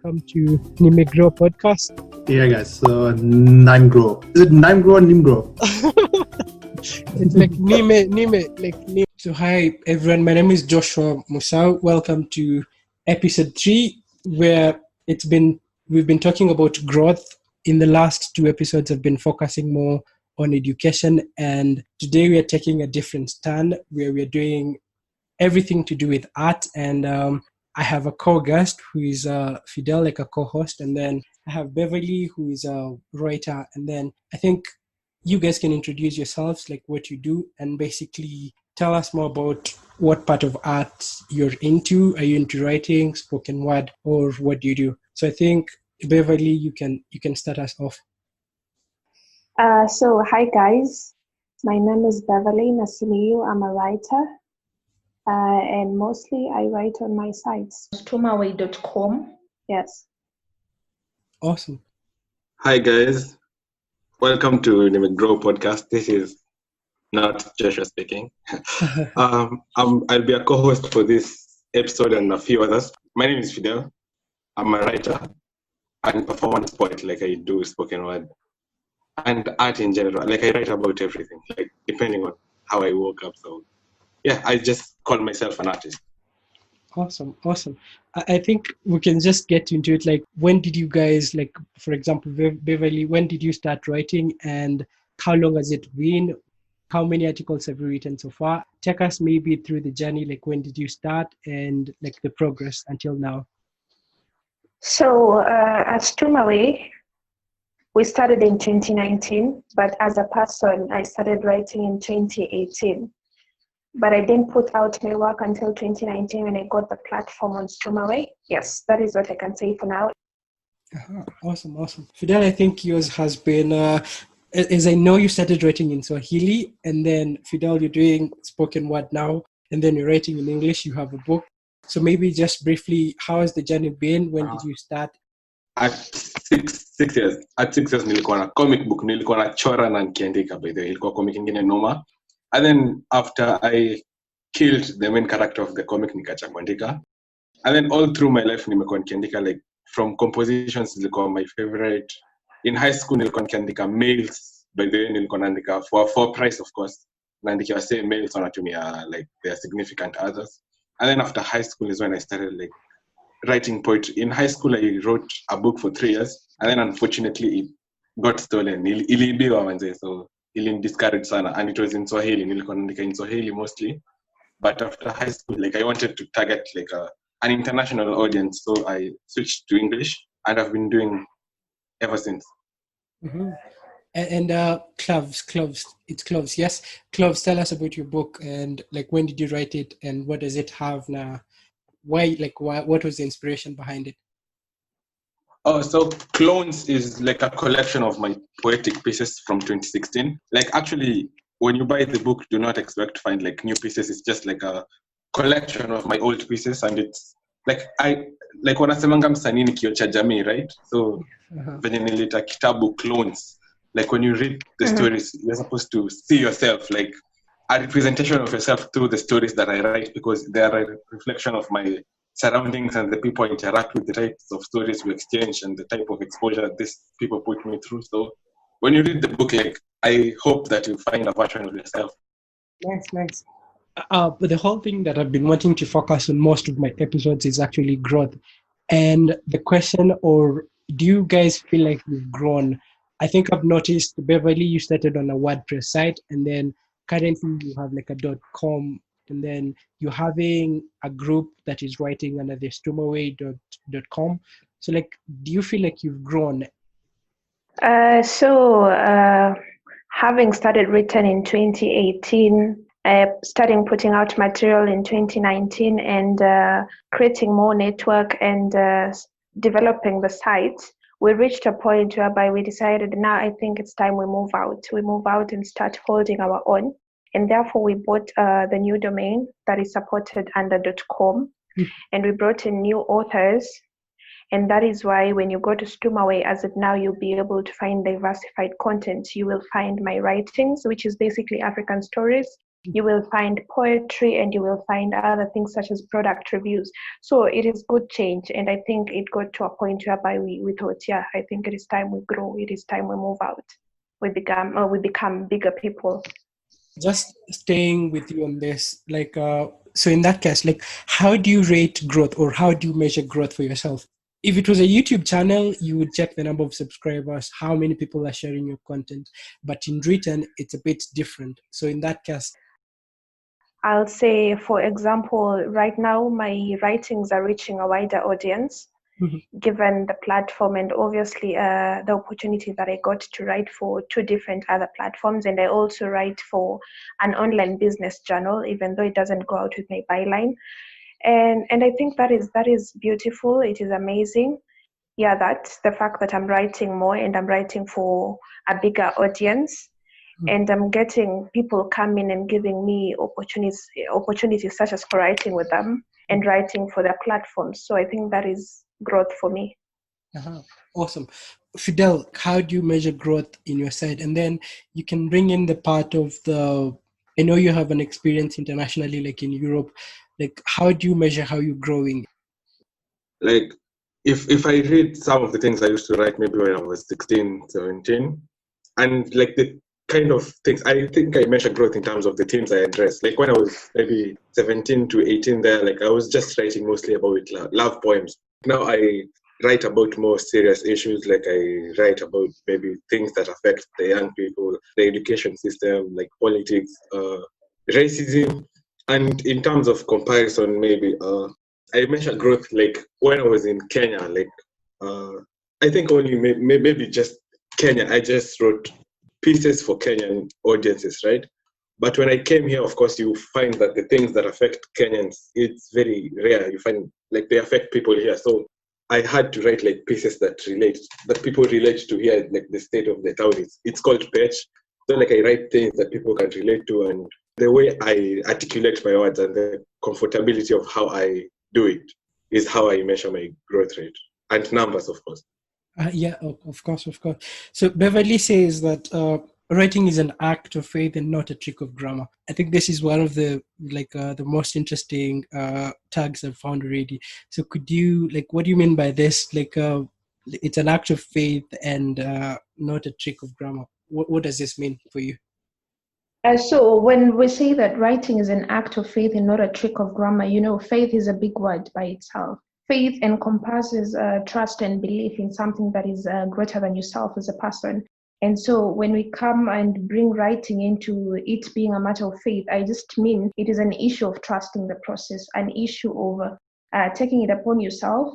welcome to NimeGrow podcast. Yeah, guys. So NimeGrow. Is it NimeGrow or NimeGrow? It's like Nime. So hi everyone, my name is Joshua Musau. Welcome to episode 3, where we've been talking about growth. In the last 2 episodes, I've been focusing more on education, and today we are taking a different stand where we're doing everything to do with art. And I have a co-guest who is Fidel, like a co-host, and then I have Beverly, who is a writer. And then I think you guys can introduce yourselves, like what you do, and basically tell us more about what part of art you're into. Are you into writing, spoken word, or what do you do? So I think Beverly, you can start us off. So hi guys, my name is Beverly Nasimiyu. I'm a writer, and mostly I write on my sites. Stomaway.com. Yes. Awesome. Hi guys, welcome to NimeGrow podcast. This is not Joshua speaking. I'll be a co-host for this episode and a few others. My name is Fidel. I'm a writer and performance poet. Like I do spoken word and art in general. Like I write about everything, like depending on how I woke up. So yeah, I just call myself an artist. Awesome. I think we can just get into it. Like, when did you guys, like, for example, Beverly, when did you start writing, and how long has it been? How many articles have you written so far? Take us maybe through the journey, like when did you start and like the progress until now. So at Stomaway, we started in 2019, but as a person, I started writing in 2018. But I didn't put out my work until 2019 when I got the platform on Stomaway. Yes, that is what I can say for now. Awesome. Fidel, I think yours has been, as I know, you started writing in Swahili, and then Fidel, you're doing spoken word now, and then you're writing in English, you have a book. So maybe just briefly, how has the journey been? When did you start? At six years nilikuwa na comic book, nilikuwa na chora na nikiandika. By the way, ilikuwa comic ingine noma. And then after I killed the main character of the comic, nikacha kuandika. And then all through my life nimekuwa nikiandika, like from compositions zilikuwa my favorite. In high school nilikuwa nikiandika mails. By the way, nilikuwa naandika for price, of course. Naandikia say mails wanatumia like their significant others. And then after high school is when I started like writing poetry. In high school I wrote a book for 3 years, and then unfortunately it got stolen. Iliibiwa manze, so discouraged sana, and it was in Swahili. Nilikuwa naandika in Swahili mostly, but after high school, like I wanted to target like an international audience, so I switched to English, and I've been doing ever since. Mm-hmm. And Cloves, it's Cloves, yes. Cloves, tell us about your book, and like when did you write it, and what does it have now? Why, what was the inspiration behind it? Oh, so Clones is like a collection of my poetic pieces from 2016. Like actually, when you buy the book, do not expect to find like new pieces. It's just like a collection of my old pieces, and it's like wanasemanga msanii ni kioo cha jamii, right? So venye nilita kitabu Clones, like when you read the stories, you're supposed to see yourself, like a representation of yourself through the stories that I write, because they are a reflection of my surroundings and the people I interact with, the types of stories we exchange, and the type of exposure these people put me through. So when you read the book, like I hope that you find a version of yourself. Nice. But the whole thing that I've been wanting to focus on most of my episodes is actually growth. And the question, or do you guys feel like you've grown? I think I've noticed, Beverly, you started on a WordPress site, and then currently you have like a .com, and then you're having a group that is writing under the stomaway.com. So like, do you feel like you've grown? Having started written in 2018, starting putting out material in 2019, and creating more network and developing the site, we reached a point whereby we decided, now I think it's time we move out. We move out and start holding our own. And therefore we bought the new domain that is supported under .com, and we brought in new authors. And that is why when you go to Stomaway, as of now, you'll be able to find diversified content. You will find my writings, which is basically African stories. You will find poetry, and you will find other things such as product reviews. So it is good change. And I think it got to a point whereby we thought, yeah, I think it is time we grow. It is time we move out. We become bigger people. Just staying with you on this, so in that case, how do you rate growth, or how do you measure growth for yourself? If it was a YouTube channel, you would check the number of subscribers, how many people are sharing your content. But in written, it's a bit different. So in that case, I'll say, for example, right now my writings are reaching a wider audience, given the platform and obviously the opportunity that I got to write for 2 different other platforms. And I also write for an online business journal, even though it doesn't go out with my byline. And I think that is beautiful. It is amazing. Yeah, that's the fact that I'm writing more and I'm writing for a bigger audience. And I'm getting people coming and giving me opportunities such as for writing with them and writing for their platforms. So I think that is growth for me. Awesome. Fidel, how do you measure growth in your side? And then you can bring in the part of I know you have an experience internationally, like in Europe. How do you measure how you're growing? If I read some of the things I used to write maybe when I was 16, 17, and the kind of things, I think I measure growth in terms of the themes I address. When I was maybe 17 to 18 there, I was just writing mostly about love poems. Now I write about more serious issues. I write about maybe things that affect the young people, the education system, politics, racism. And in terms of comparison, maybe I measure growth when I was in Kenya. I think only maybe just Kenya. I just wrote pieces for Kenyan audiences, right? But when I came here, of course, you find that the things that affect Kenyans, it's very rare. You find they affect people here. So I had to write pieces that people relate to here, the state of the town. It's called pitch. So I write things that people can relate to, and the way I articulate my words and the comfortability of how I do it is how I measure my growth rate, and numbers, of course. Yeah, of course. So Beverly says that writing is an act of faith and not a trick of grammar. I think this is one of the the most interesting tags I've found already. So could you what do you mean by this? It's an act of faith and not a trick of grammar. What does this mean for you? So when we say that writing is an act of faith and not a trick of grammar, faith is a big word by itself. Faith encompasses trust and belief in something that is greater than yourself as a person. And so when we come and bring writing into it being a matter of faith, I just mean it is an issue of trusting the process, an issue of taking it upon yourself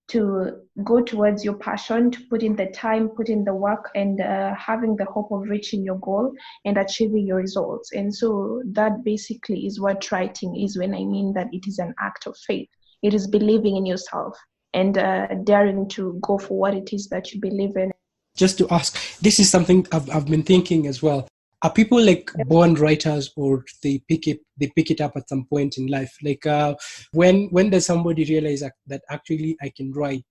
to go towards your passion, to put in the time, put in the work, and having the hope of reaching your goal and achieving your results. And so that basically is what writing is when I mean that it is an act of faith. It is believing in yourself and daring to go for what it is that you believe in. Just to ask, this is something I've been thinking as well. Are people born writers, or they pick it up at some point in life? When does somebody realize that actually I can write?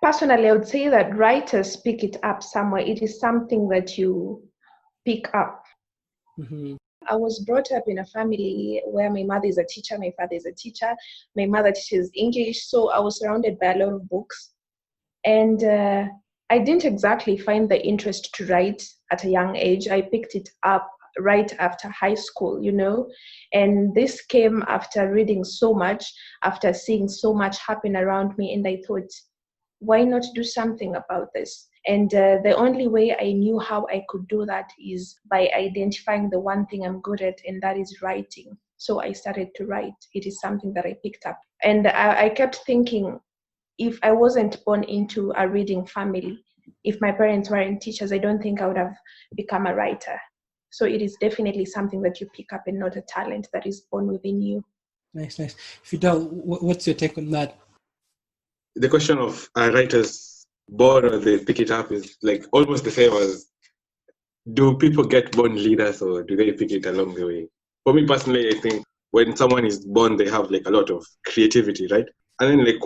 Personally, I would say that writers pick it up somewhere. It is something that you pick up. Mm-hmm. I was brought up in a family where my mother is a teacher, my father is a teacher, my mother teaches English, so I was surrounded by a lot of books. And I didn't exactly find the interest to write at a young age. I picked it up right after high school, and this came after reading so much, after seeing so much happen around me, and I thought, why not do something about this? And the only way I knew how I could do that is by identifying the one thing I'm good at, and that is writing. So I started to write. It is something that I picked up. And I kept thinking, if I wasn't born into a reading family, if my parents weren't teachers, I don't think I would have become a writer. So it is definitely something that you pick up and not a talent that is born within you. Nice. Fidel, what's your take on that? The question of writers born or they pick it up is almost the same as, do people get born leaders or do they pick it along the way? For me personally, I think when someone is born, they have a lot of creativity, right? And then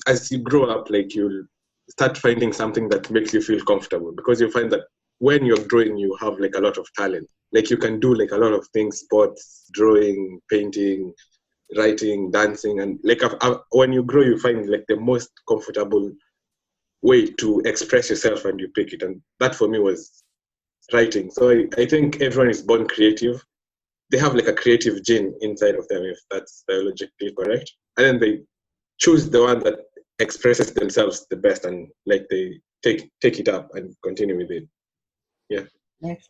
as you grow up, you'll start finding something that makes you feel comfortable, because you find that when you're growing, you have like a lot of talent. Like you can do like a lot of things: sports, drawing, painting, writing, dancing, and like when you grow, you find like the most comfortable way to express yourself, and you pick it. And that for me was writing. So I think everyone is born creative. They have like a creative gene inside of them, if that's biologically correct, and then they choose the one that expresses themselves the best, and like they take it up and continue with it. Yeah. Nice.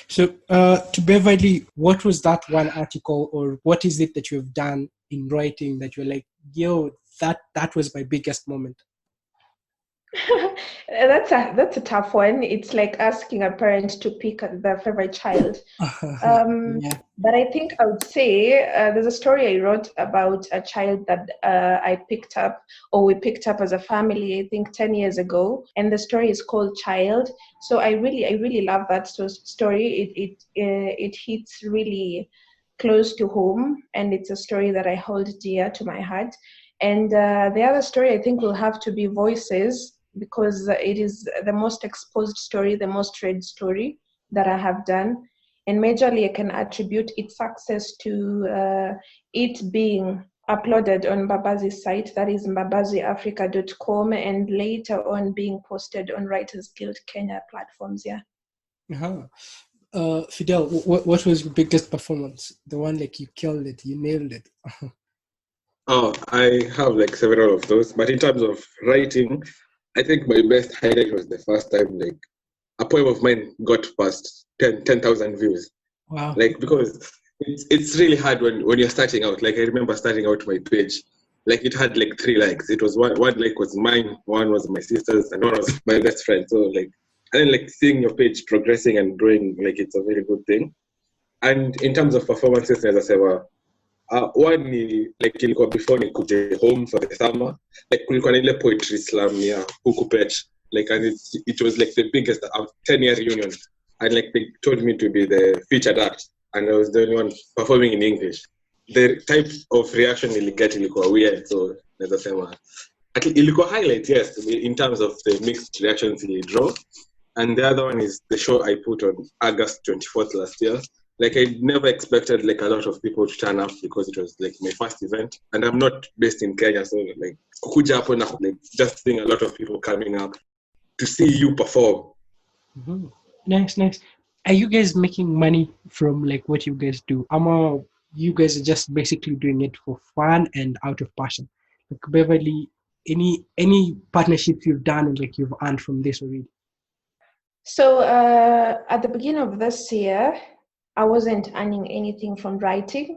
So, to Beverly, what was that one article, or what is it that you have done in writing that you're like, yo, that was my biggest moment? That's a tough one. It's like asking a parent to pick their favorite child. Yeah. But I think I would say there's a story I wrote about a child that I picked up, or we picked up as a family, I think 10 years ago. And the story is called Child. So I really love that story. It hits really close to home, and it's a story that I hold dear to my heart. And the other story I think will have to be Voices, because it is the most exposed story, the most read story that I have done. And majorly I can attribute its success to it being uploaded on Mbabazi's site, that is mbabaziafrica.com, and later on being posted on Writers Guild Kenya platforms. Yeah. Fidel, what was your biggest performance? The one like you killed it, you nailed it. Oh, I have like several of those, but in terms of writing, I think my best highlight was the first time like a poem of mine got past 10,000 views. Wow. Like, because it's really hard when you're starting out. Like, I remember starting out my page, like it had like 3 likes. It was one like was mine, one was my sister's, and one was my best friend. So like, and then like seeing your page progressing and growing, like it's a very good thing. And in terms of performances, as I said, one ni like ilikuwa before nikuje home for the summer, like kulikuwa na ile poetry slam ya huku Pech, like, and it was like the biggest 10-year reunion, and like they told me to be the featured act, and I was the only one performing in English. The type of reaction niliget ilikuwa weird, so naweza sema ilikuwa highlight, yes, in terms of the mixed reactions draw. And the other one is the show I put on August 24th last year. Like, I never expected like a lot of people to turn up, because it was like my first event, and I'm not based in Kenya, so like kukuja hapo na like just seeing a lot of people coming up to see you perform. Mm-hmm. Nice. Are you guys making money from like what you guys do? You guys are just basically doing it for fun and out of passion? Like, Beverly, any partnerships you've done and like you've earned from this already? So at the beginning of this year, I wasn't earning anything from writing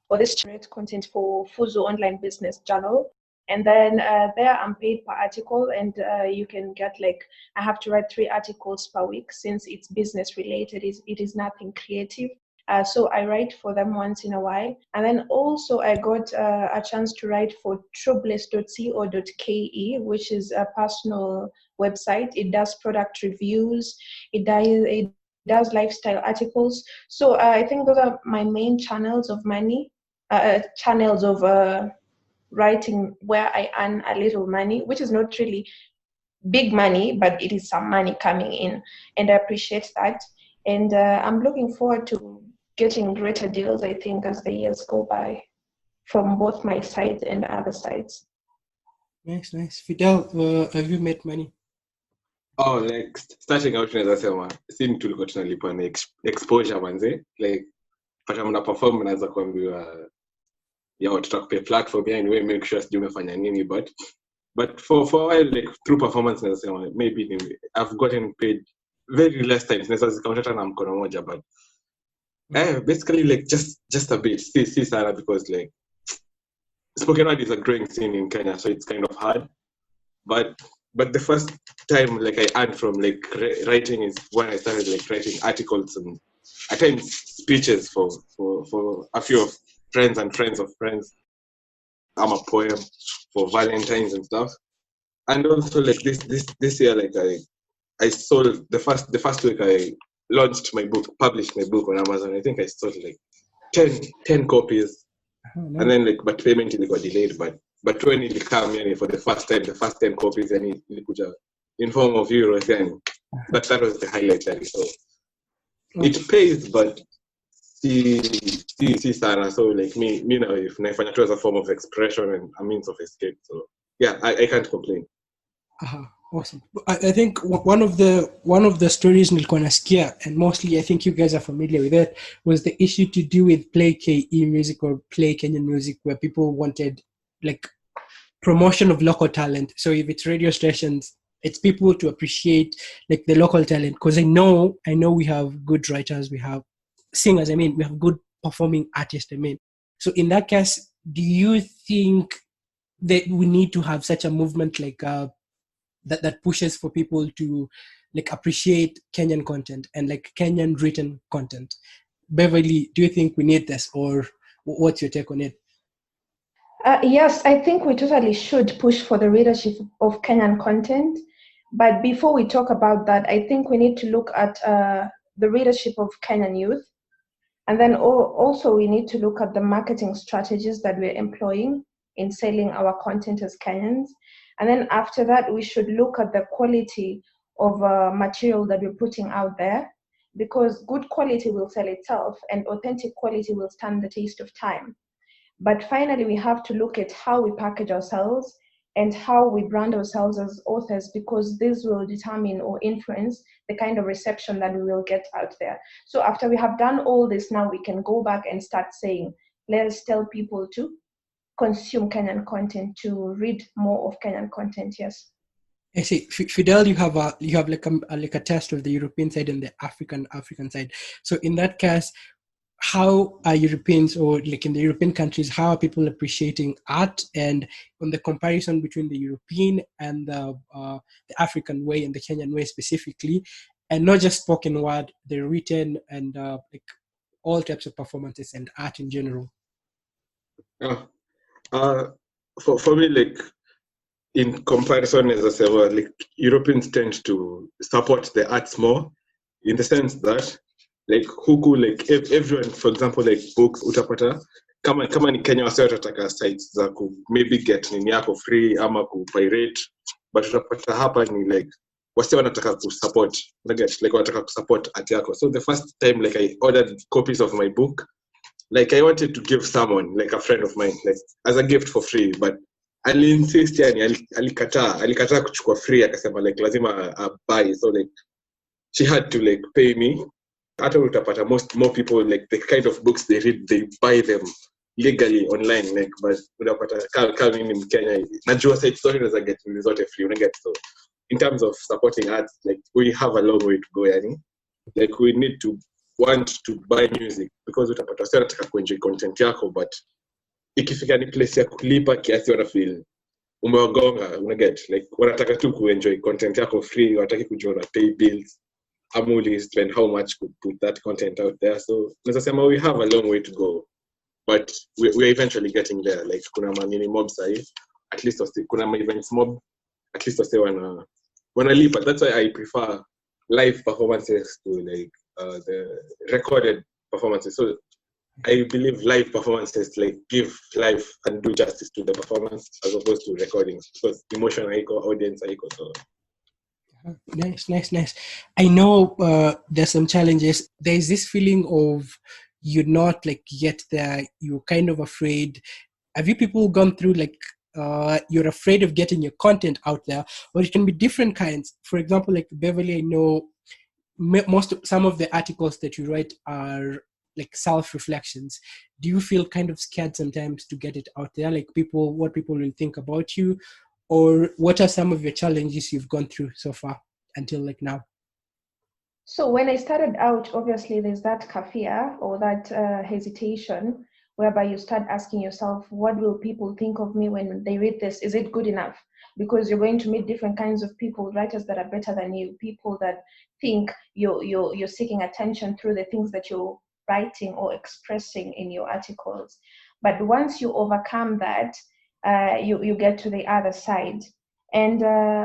or this generate content for Fuzu Online Business Journal. And then there I'm paid per article, and you can get like, I have to write 3 articles per week, since it's business related, it is nothing creative. So I write for them once in a while. And then also I got a chance to write for truebliss.co.ke, which is a personal website. It does product reviews, it does lifestyle articles. So I think those are my main channels of money, channels of writing, where I earn a little money, which is not really big money, but it is some money coming in, and I appreciate that. And I'm looking forward to getting greater deals, I think, as the years go by, from both my side and other sides. Nice. Fidel, have you made money? Oh, like starting out, naweza sema si tulikuwa tunalipa na exposure manze, like pata mna perform, naweza kuambiwa ya tutakupea platform ya anyway, make sure sijui umefanya nini, but for a while, like through performance, naweza sema maybe I've gotten paid very less times, naweza zikaunta na mkono moja, but basically like just a bit, see sana, because like spoken word is a growing scene in Kenya, so it's kind of hard. But the first time like I earned from like writing is when I started like writing articles and at times speeches for a few of friends and friends of friends. I'm a poem for Valentine's and stuff. And also like this year, like I sold the first week I launched my book, published my book on Amazon. I think I sold like 10 copies. Nice. And then like, but payment got delayed, but when it came for the first time, the first 10 copies, and it in form of euros, then But that was the highlight that we saw. It pays, but see Sarah. So like me now, if naifanya tu as a form of expression and a means of escape. So yeah, I can't complain. Awesome. I think one of the stories nilikuwa nasikia, and mostly I think you guys are familiar with it, was the issue to do with Play KE music or Play Kenyan music, where people wanted like promotion of local talent. So if it's radio stations, it's people to appreciate like the local talent, because I know we have good writers, we have singers, we have good performing artists, So in that case, do you think that we need to have such a movement like that pushes for people to like appreciate Kenyan content and like Kenyan written content? Beverly, do you think we need this, or what's your take on it? Yes, I think we totally should push for the readership of Kenyan content. But before we talk about that, I think we need to look at the readership of Kenyan youth. And then also we need to look at the marketing strategies that we're employing in selling our content as Kenyans. And then after that, we should look at the quality of material that we're putting out there, because good quality will sell itself and authentic quality will stand the test of time. But finally, we have to look at how we package ourselves and how we brand ourselves as authors, because this will determine or influence the kind of reception that we will get out there. So after we have done all this, now we can go back and start saying, let's tell people to consume Kenyan content, to read more of Kenyan content. Yes. I see. Fidel, you have like a test of the European side and the African side. So in that case, how are Europeans, or like in the European countries, how are people appreciating art, and on the comparison between the European and the African way and the Kenyan way specifically, and not just spoken word, the written and like all types of performances and art in general? For me, like in comparison, as I said, well, like Europeans tend to support the arts more, in the sense that like huku, like everyone, for example, like books utapata kama ni Kenya wase watataka sites za ku maybe get nini yako free ama ku pirate, but utapata hapa ni like wase wanataka ku support, like wanataka ku support art yako. So the first time like I ordered copies of my book, like I wanted to give someone, like a friend of mine, like as a gift for free, but aliinsist, yani alikataa kuchukua free, akasema like lazima buy. So like she had to like pay me. Hata utapata more people, like the kind of books they read, they buy them legally online, like, but utapata kama mimi Mkenya najua sites zote za get zote free, unaget. So in terms of supporting arts, like we have a long way to go, yani like we need to want to buy music, because utapata sio nataka kuenjoy content yako, but ikifika ni place ya kulipa kiasi wana feel umewagonga, unaget, like wanataka tu kuenjoy content yako free, wataki kujua pay bills Amuli spend how much could put that content out there. So nasema we have a long way to go, but we're eventually getting there. Like kuna manini mob sahi, at least kuna ma events mob, at least wase wanalipa. That's why I prefer live performances to like the recorded performances. So I believe live performances like give life and do justice to the performance as opposed to recordings, because emotion haiko, audience haiko. So Nice. I know there's some challenges. There's this feeling of you're not like yet there, you're kind of afraid. Have you people gone through like you're afraid of getting your content out there, or it can be different kinds? For example, like Beverly, I know some of the articles that you write are like self-reflections. Do you feel kind of scared sometimes to get it out there, like what people will think about you? Or what are some of your challenges you've gone through so far until like now? So when I started out, obviously there's that fear or that hesitation, whereby you start asking yourself, what will people think of me when they read this? Is it good enough? Because you're going to meet different kinds of people, writers that are better than you, people that think you're seeking attention through the things that you're writing or expressing in your articles. But once you overcome that, you get to the other side. And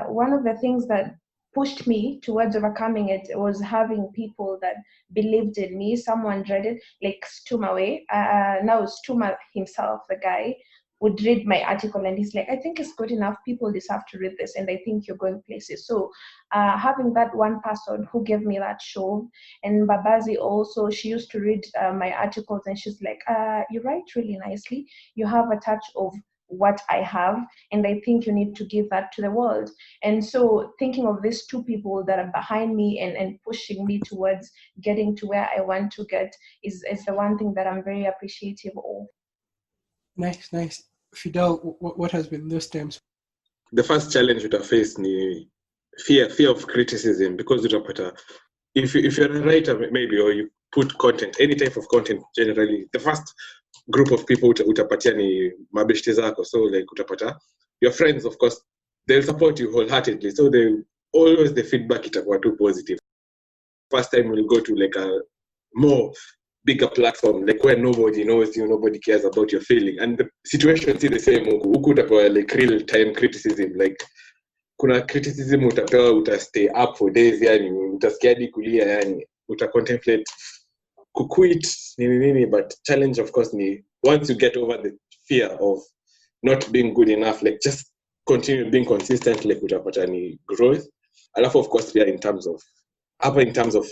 one of the things that pushed me towards overcoming it was having people that believed in me. Someone read it, like Stuma Way. Now Stuma himself, the guy, would read my article and he's like, I think it's good enough. People deserve to read this, and I think you're going places. So having that one person who gave me that show, and Babazi also, she used to read my articles and she's like, you write really nicely. You have a touch of what I have, and I think you need to give that to the world. And so thinking of these two people that are behind me and pushing me towards getting to where I want to get is the one thing that I'm very appreciative of. Nice. Fidel, what has been those times? The first challenge utafaced ni fear of criticism, because utapata if you're a writer maybe, or you put content, any type of content generally, the first group of people utapatia ni mabeshte zako. So like utapata your friends, of course, they'll support you wholeheartedly, so they always, the feedback itakuwa too positive. First time we'll go to like a more bigger platform, like where nobody knows you, nobody cares about your feeling, and the situation is the same. Huku utapewa like real time criticism, like kuna criticism utapewa, utastay up for days, yani utasikia hadi kulia, yani utacontemplate kuquit nini. But challenge of course ni once you get over the fear of not being good enough, like just continue being consistent, like utapata ni growth. Alafu of course pia in terms of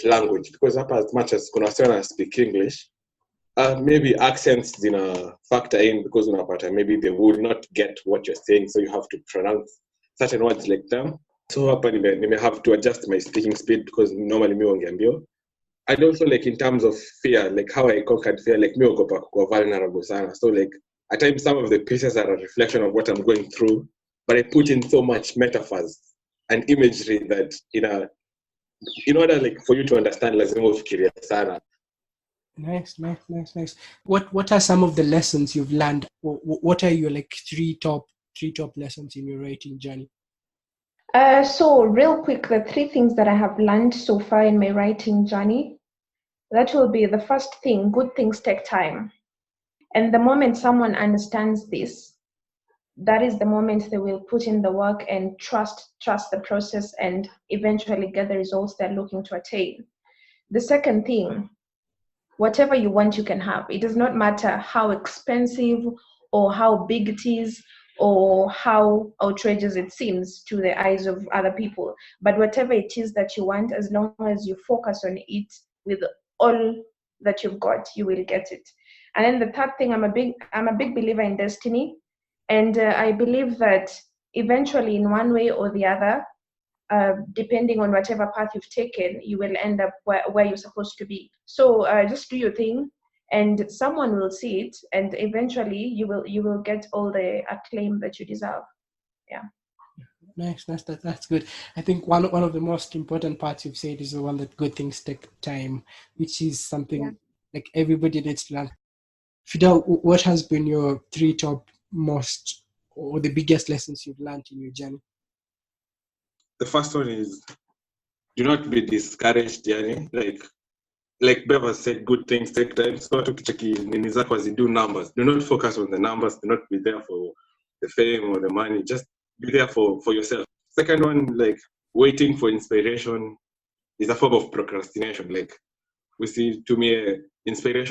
language, because as much as kuna wasichana speak English, maybe accents zina factor in, because unapata maybe they would not get what you're saying, so you have to pronounce certain words like them. So hapa nime have to adjust my speaking speed, because normally mi huongea mbio. And also like in terms of fear, like how I conquered fear, like mi ogopa kuwa vulnerable sana. So like at times some of the pieces are a reflection of what I'm going through, but I put in so much metaphors and imagery that in order like for you to understand, lazima ufikirie sana. Nice. What are some of the lessons you've learned? What are your like three top lessons in your writing journey? So real quick, the three things that I have learned so far in my writing journey, that will be the first thing: good things take time. And the moment someone understands this, that is the moment they will put in the work and trust the process and eventually get the results they're looking to attain. The second thing, whatever you want, you can have. It does not matter how expensive or how big it is or how outrageous it seems to the eyes of other people. But whatever it is that you want, as long as you focus on it with all that you've got, you will get it. And then the third thing, I'm a big believer in destiny. And I believe that eventually, in one way or the other, depending on whatever path you've taken, you will end up where you're supposed to be. So just do your thing, and someone will see it, and eventually you will get all the acclaim that you deserve. Yeah. Nice. That's good. I think one of the most important parts you've said is the one that good things take time, which is something like everybody needs to learn. Fidel, what has been your three top most or the biggest lessons you've learned in your journey? The first one is, do not be discouraged, yani. Like Bev has said, good things take time. So tukicheki nini zako do numbers. Do not focus on the numbers. Do not be there for the fame or the money. Just be there for yourself. Second one, like waiting for inspiration is a form of procrastination. Like we see, to me,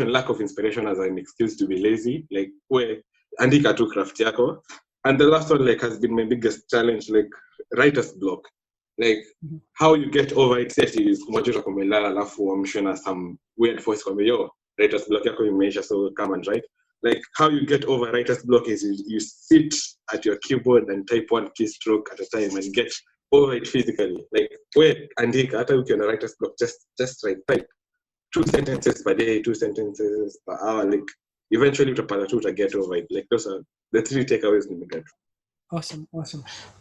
lack of inspiration as an excuse to be lazy. Like where andika tu craft yako. And the last one, like, has been my biggest challenge, like writer's block. Like how you get over it is kumajura kumelala alafu uamshwe na some weird voice kwambia yo writer's block yako imeisha, so come and write. Like how you get over writer's block is you sit at your keyboard and type one keystroke at a time and get over it physically. Like we andika hata ukiwa na writer's block, just type 2 sentences per day, 2 sentences per hour. Like eventually utapata tu get over it. Like those are the 3 takeaways we get. Awesome.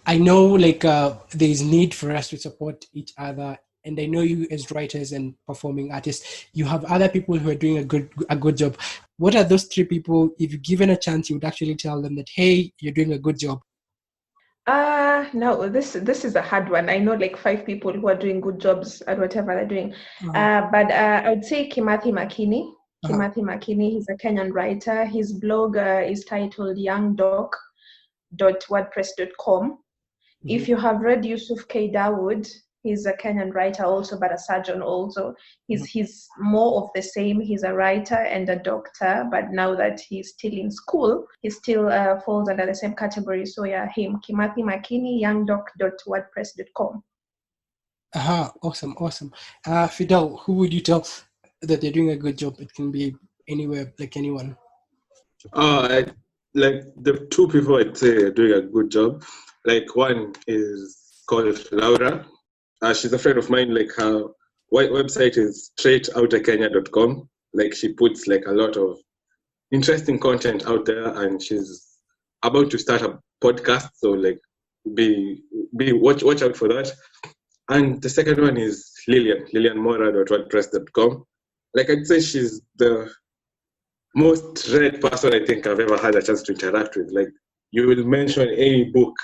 I know like there is need for us to support each other, and I know you as writers and performing artists, you have other people who are doing a good job. What are those 3 people, if you're given a chance, you would actually tell them that, hey, you're doing a good job? No, this is a hard one. I know like 5 people who are doing good jobs at whatever they're doing. But I would say Kimathi Makini. Kimathi Makini, he's a Kenyan writer. His blog is titled youngdoc.wordpress.com. If you have read Yusuf K. Dawood, He's a Kenyan writer also, but a surgeon also. He's more of the same. He's a writer and a doctor, but now that he's still in school, he still falls under the same category. So yeah, him, Kimathi Makini, youngdoc.wordpress.com. Awesome. Fidel, who would you tell that they're doing a good job? It can be anywhere, like anyone. Like the two people I'd say are doing a good job. Like one is called Laura. She's a friend of mine. Like her website is straightouterkenya.com. Like she puts like a lot of interesting content out there, and she's about to start a podcast. So like watch out for that. And the second one is lilianmora.wordpress.com. Like I'd say she's the most read person I think I've ever had a chance to interact with. Like you will mention any book,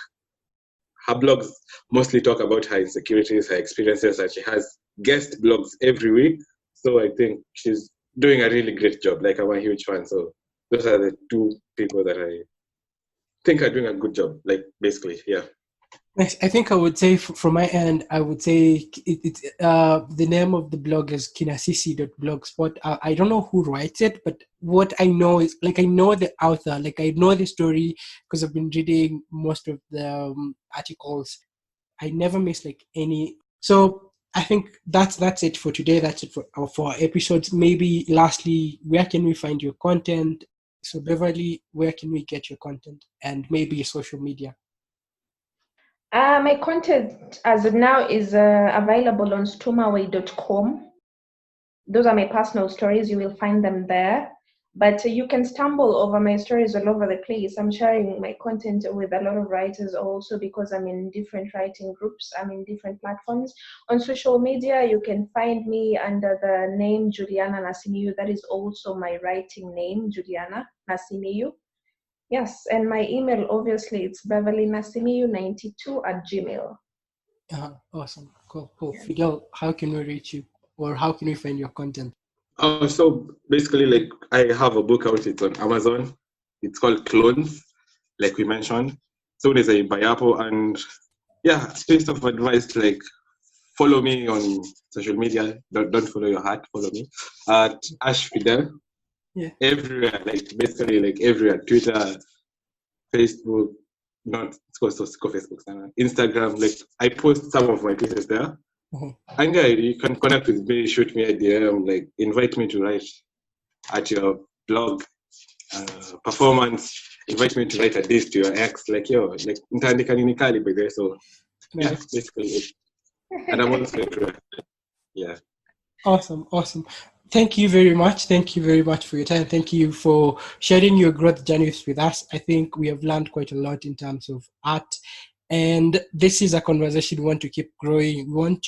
her blogs mostly talk about her insecurities, her experiences, and she has guest blogs every week. So I think she's doing a really great job. Like I'm a huge fan. So those are the two people that I think are doing a good job. Like basically, yeah. I think I would say from my end, I would say the name of the blog is kinasisi.blogspot. I don't know who writes it, but what I know is like I know the author, like I know the story because I've been reading most of the articles. I never miss like any. So I think that's it for today. That's it for our episodes. Maybe lastly, where can we find your content? So Beverly, where can we get your content and maybe social media? My content as of now is available on stumaway.com. Those are my personal stories. You will find them there. But you can stumble over my stories all over the place. I'm sharing my content with a lot of writers also because I'm in different writing groups. I'm in different platforms. On social media, you can find me under the name Juliana Nasimiyu. That is also my writing name, Juliana Nasimiyu. Yes, and my email, obviously, it's beverlynasimiyu92@gmail. Awesome. Cool. Yeah. Fidel, how can we reach you or how can we find your content? So basically, like I have a book out. It's on Amazon. It's called Clones, like we mentioned. So there's a by Apple, and yeah, piece of advice like follow me on social media. Don't follow your heart. Follow me at Ash Fidel. Yeah. Everywhere, like basically like everywhere. Twitter, Facebook, not it's called Facebook, Instagram. Like I post some of my pieces there. Mm-hmm. And yeah, you can connect with me, shoot me a DM, like invite me to write at your blog performance, invite me to write a diss to your ex, like yo, like nitaandika nini kali by there. So yeah, basically it. And I'm also yeah. Awesome. Thank you very much for your time. Thank you for sharing your growth journeys with us. I think we have learned quite a lot in terms of art. And this is a conversation we want to keep growing. We want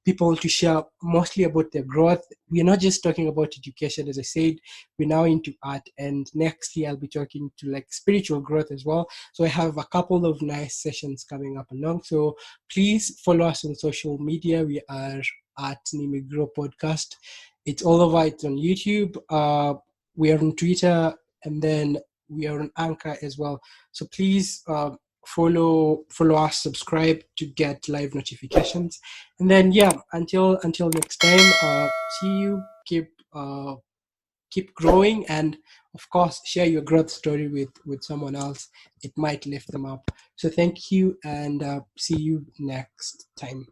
people to share mostly about their growth. We're not just talking about education, as I said, we're now into art. And next year I'll be talking to like spiritual growth as well. So I have a couple of nice sessions coming up along. So please follow us on social media. We are at NimeGrow Podcast. It's all over. It's on YouTube. We are on Twitter, and then we are on Anchor as well. So please follow us, subscribe to get live notifications, and then until next time. See you. Keep growing, and of course share your growth story with someone else. It might lift them up. So thank you, and see you next time.